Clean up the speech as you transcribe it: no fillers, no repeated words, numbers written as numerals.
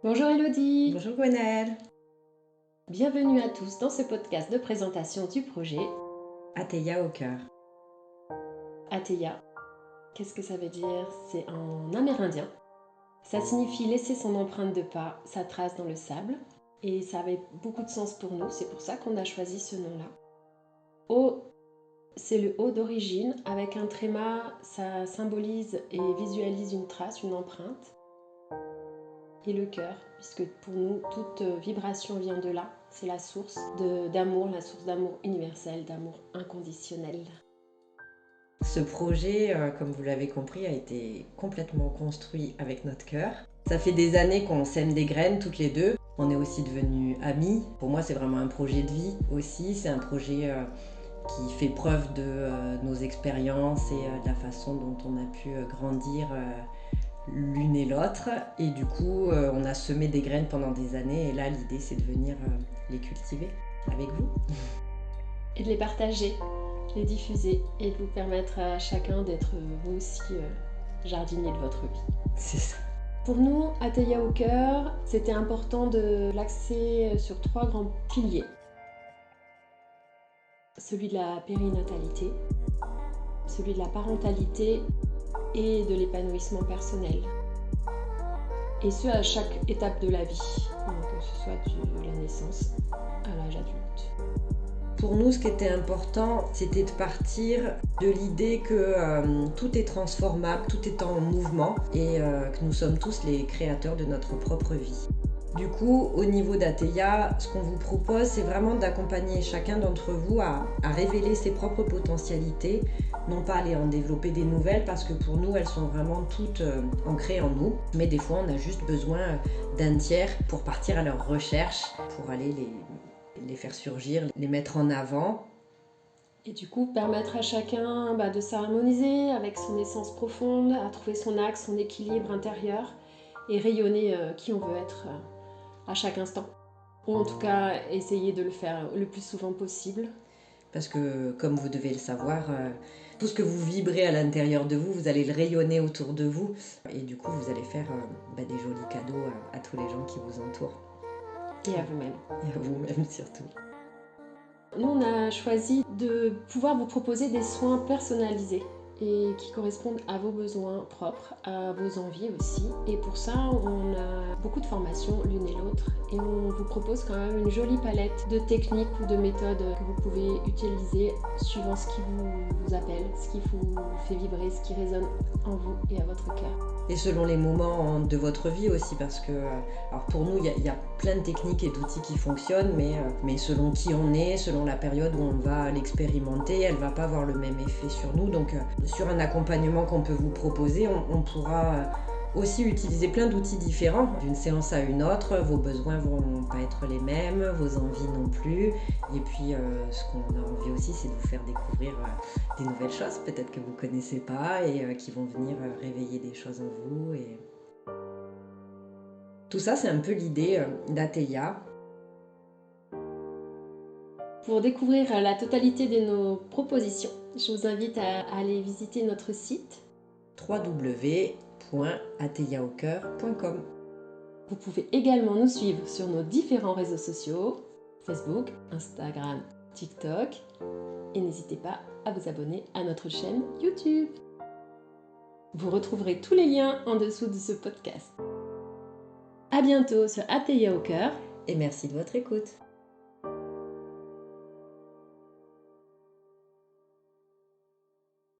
Bonjour Elodie, Bonjour Gwenaëlle. bienvenue à tous dans ce podcast de présentation du projet Ateya au cœur. Ateya. Qu'est-ce que ça veut dire? C'est en amérindien. Ça signifie laisser son empreinte de pas, sa trace dans le sable. Et ça avait beaucoup de sens pour nous, c'est pour ça qu'on a choisi ce nom-là. O, c'est le O d'origine, avec un tréma, ça symbolise et visualise une trace, une empreinte. Et le cœur, puisque pour nous, toute vibration vient de là. C'est la source d'amour, la source d'amour universel, d'amour inconditionnel. Ce projet, comme vous l'avez compris, a été complètement construit avec notre cœur. Ça fait des années qu'on sème des graines toutes les deux. On est aussi devenus amis. Pour moi, c'est vraiment un projet de vie aussi. C'est un projet qui fait preuve de nos expériences et de la façon dont on a pu grandir l'une et l'autre. Et du coup, on a semé des graines pendant des années. Et là, l'idée, c'est de venir les cultiver avec vous. Et de les partager, de les diffuser et de vous permettre à chacun d'être vous aussi jardinier de votre vie. C'est ça. Pour nous, Ateya au cœur, c'était important de l'axer sur 3 grands piliers. Celui de la périnatalité, celui de la parentalité et de l'épanouissement personnel. Et ce, à chaque étape de la vie, donc que ce soit de la naissance à l'âge adulte. Pour nous, ce qui était important, c'était de partir de l'idée que tout est transformable, tout est en mouvement et que nous sommes tous les créateurs de notre propre vie. Du coup, au niveau d'Ateya, ce qu'on vous propose, c'est vraiment d'accompagner chacun d'entre vous à révéler ses propres potentialités, non pas aller en développer des nouvelles, parce que pour nous, elles sont vraiment toutes ancrées en nous. Mais des fois, on a juste besoin d'un tiers pour partir à leur recherche, pour aller les faire surgir, les mettre en avant. Et du coup, permettre à chacun de s'harmoniser avec son essence profonde, à trouver son axe, son équilibre intérieur et rayonner qui on veut être à chaque instant. Ou en tout cas, essayer de le faire le plus souvent possible. Parce que, comme vous devez le savoir, tout ce que vous vibrez à l'intérieur de vous, vous allez le rayonner autour de vous. Et du coup, vous allez faire des jolis cadeaux à tous les gens qui vous entourent. Et à vous-même. Et à vous-même surtout. Nous, on a choisi de pouvoir vous proposer des soins personnalisés et qui correspondent à vos besoins propres, à vos envies aussi. Et pour ça, on a beaucoup de formations l'une et l'autre et on vous propose quand même une jolie palette de techniques ou de méthodes que vous pouvez utiliser suivant ce qui vous appelle, ce qui vous fait vibrer, ce qui résonne en vous et à votre cœur. Et selon les moments de votre vie aussi, parce que alors pour nous, il y a plein de techniques et d'outils qui fonctionnent, mais selon qui on est, selon la période où on va l'expérimenter, elle ne va pas avoir le même effet sur nous. Donc sur un accompagnement qu'on peut vous proposer, on pourra aussi utiliser plein d'outils différents d'une séance à une autre. Vos besoins vont pas être les mêmes, vos envies non plus. Et puis ce qu'on a envie aussi, c'est de vous faire découvrir des nouvelles choses peut-être que vous connaissez pas et qui vont venir réveiller des choses en vous. Et tout ça, c'est un peu l'idée d'Ateya. Pour découvrir la totalité de nos propositions, je vous invite à aller visiter notre site www.ateyaaucoeur.com. Vous pouvez également nous suivre sur nos différents réseaux sociaux, Facebook, Instagram, TikTok. Et n'hésitez pas à vous abonner à notre chaîne YouTube. Vous retrouverez tous les liens en dessous de ce podcast. À bientôt sur Ateya au cœur. Et merci de votre écoute.